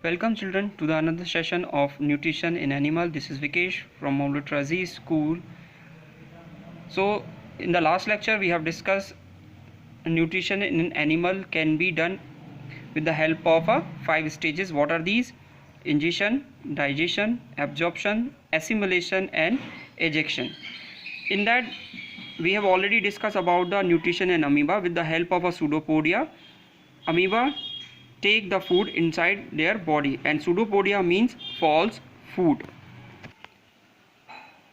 Welcome children to the another session of nutrition in animal. This is Vikesh from Maulud Razi school. So in the last lecture we have discussed nutrition in an animal can be done with the help of 5 stages. What are these? Ingestion, digestion, absorption, assimilation and ejection. In that we have already discussed about the nutrition in amoeba. With the help of a pseudopodia, amoeba take the food inside their body, and pseudopodia means false food.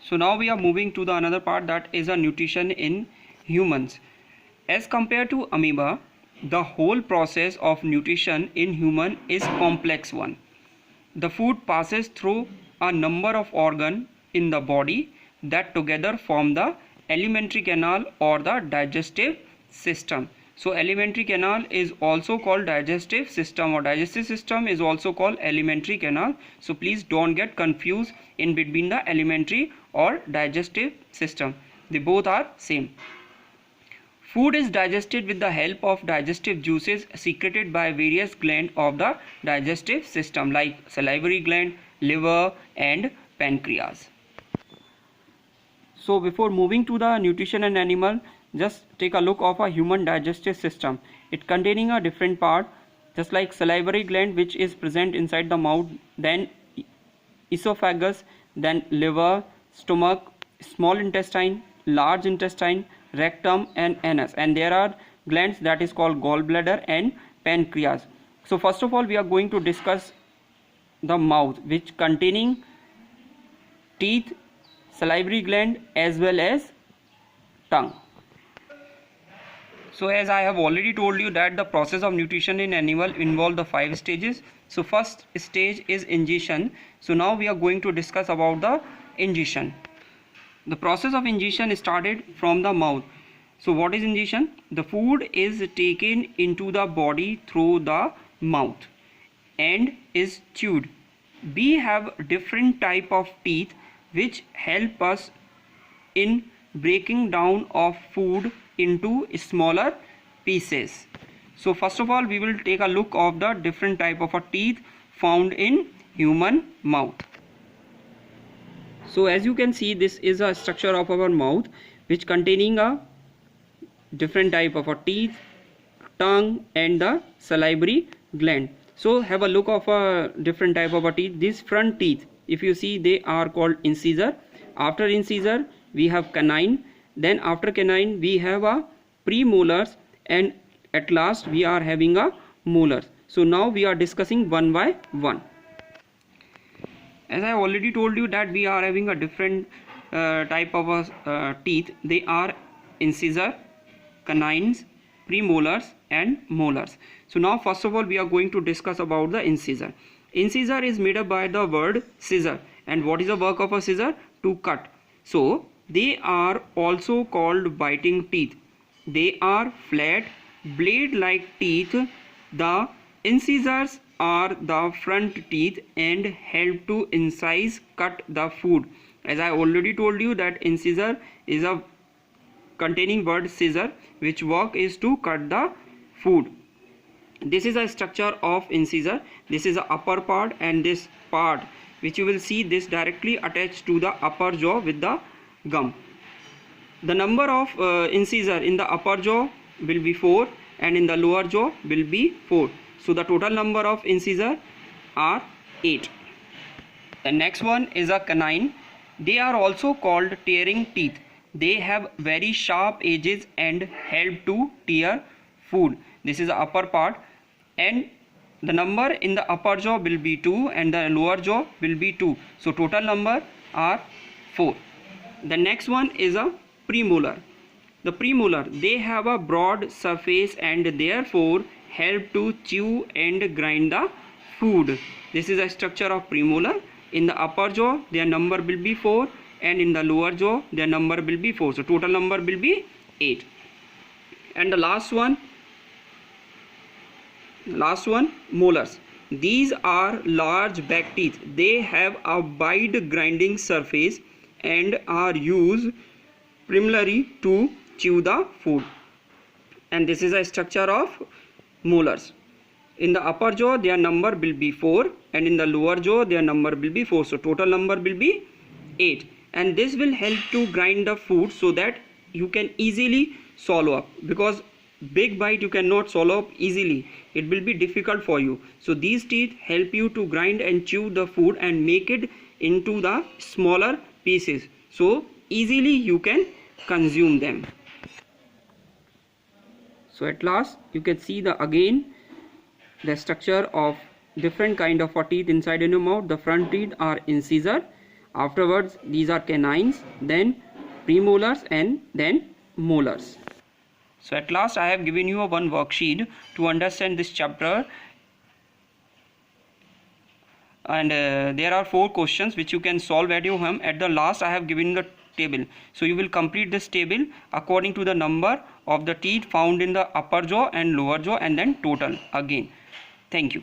So now we are moving to the another part, that is a nutrition in humans. As compared to amoeba, the whole process of nutrition in human is complex one. The food passes through a number of organs in the body that together form the alimentary canal or the digestive system. So alimentary canal is also called digestive system, or digestive system is also called alimentary canal. So please don't get confused in between the alimentary or digestive system. They both are same. Food is digested with the help of digestive juices secreted by various glands of the digestive system like salivary gland, liver and pancreas. So before moving to the nutrition in animal, just take a look of a human digestive system. It containing a different part, just like salivary gland which is present inside the mouth, then esophagus, then liver, stomach, small intestine, large intestine, rectum and anus, and there are glands that is called gallbladder and pancreas. So first of all we are going to discuss the mouth, which containing teeth, salivary gland as well as tongue. So as I have already told you that the process of nutrition in animal involve the 5 stages. So first stage is ingestion. So now we are going to discuss about the ingestion. The process of ingestion started from the mouth. So what is ingestion? The food is taken into the body through the mouth and is chewed. We have different type of teeth which help us in breaking down of food into smaller pieces. So first of all we will take a look of the different type of teeth found in human mouth. So as you can see, this is a structure of our mouth which containing a different type of teeth, tongue and the salivary gland. So have a look of a different type of teeth. These front teeth, if you see, they are called incisor. After incisor we have canine, then after canine we have a premolars, and at last we are having a molars. So now we are discussing one by one. As I already told you that we are having a different type of teeth. They are incisor, canines, premolars and molars. So now first of all we are going to discuss about the incisor. Incisor is made up by the word scissor, and what is the work of a scissor? To cut. So they are also called biting teeth. They are flat blade like teeth. The incisors are the front teeth and help to incise, cut the food. As I already told you that incisor is a containing word scissor, which work is to cut the food. This is a structure of incisor. This is the upper part, and this part which you will see, this directly attached to the upper jaw with the gum. The number of incisor in the upper jaw will be 4 and in the lower jaw will be 4. So the total number of incisor are 8. The next one is a canine. They are also called tearing teeth. They have very sharp edges and help to tear food. This is the upper part, and the number in the upper jaw will be 2 and the lower jaw will be 2. So total number are 4. The next one is a premolar. The premolar, they have a broad surface and therefore help to chew and grind the food. This is a structure of premolar. In the upper jaw their number will be 4 and in the lower jaw their number will be 4. So total number will be 8. And the last one, molars. These are large back teeth. They have a wide grinding surface and are used primarily to chew the food. And this is a structure of molars. in the upper jaw their number will be 4, and in the lower jaw their number will be 4. So total number will be 8, and this will help to grind the food so that you can easily swallow up, because big bite you cannot swallow up easily, it will be difficult for you. So these teeth help you to grind and chew the food and make it into the smaller pieces, so easily you can consume them. So at last you can see the structure of different kind of teeth inside in your mouth. The front teeth are incisor, afterwards these are canines, then premolars, and then molars. So at last I have given you one worksheet to understand this chapter, and there are 4 questions which you can solve at your home. At the last I have given the table, so you will complete this table according to the number of the teeth found in the upper jaw and lower jaw, and then total again. Thank you.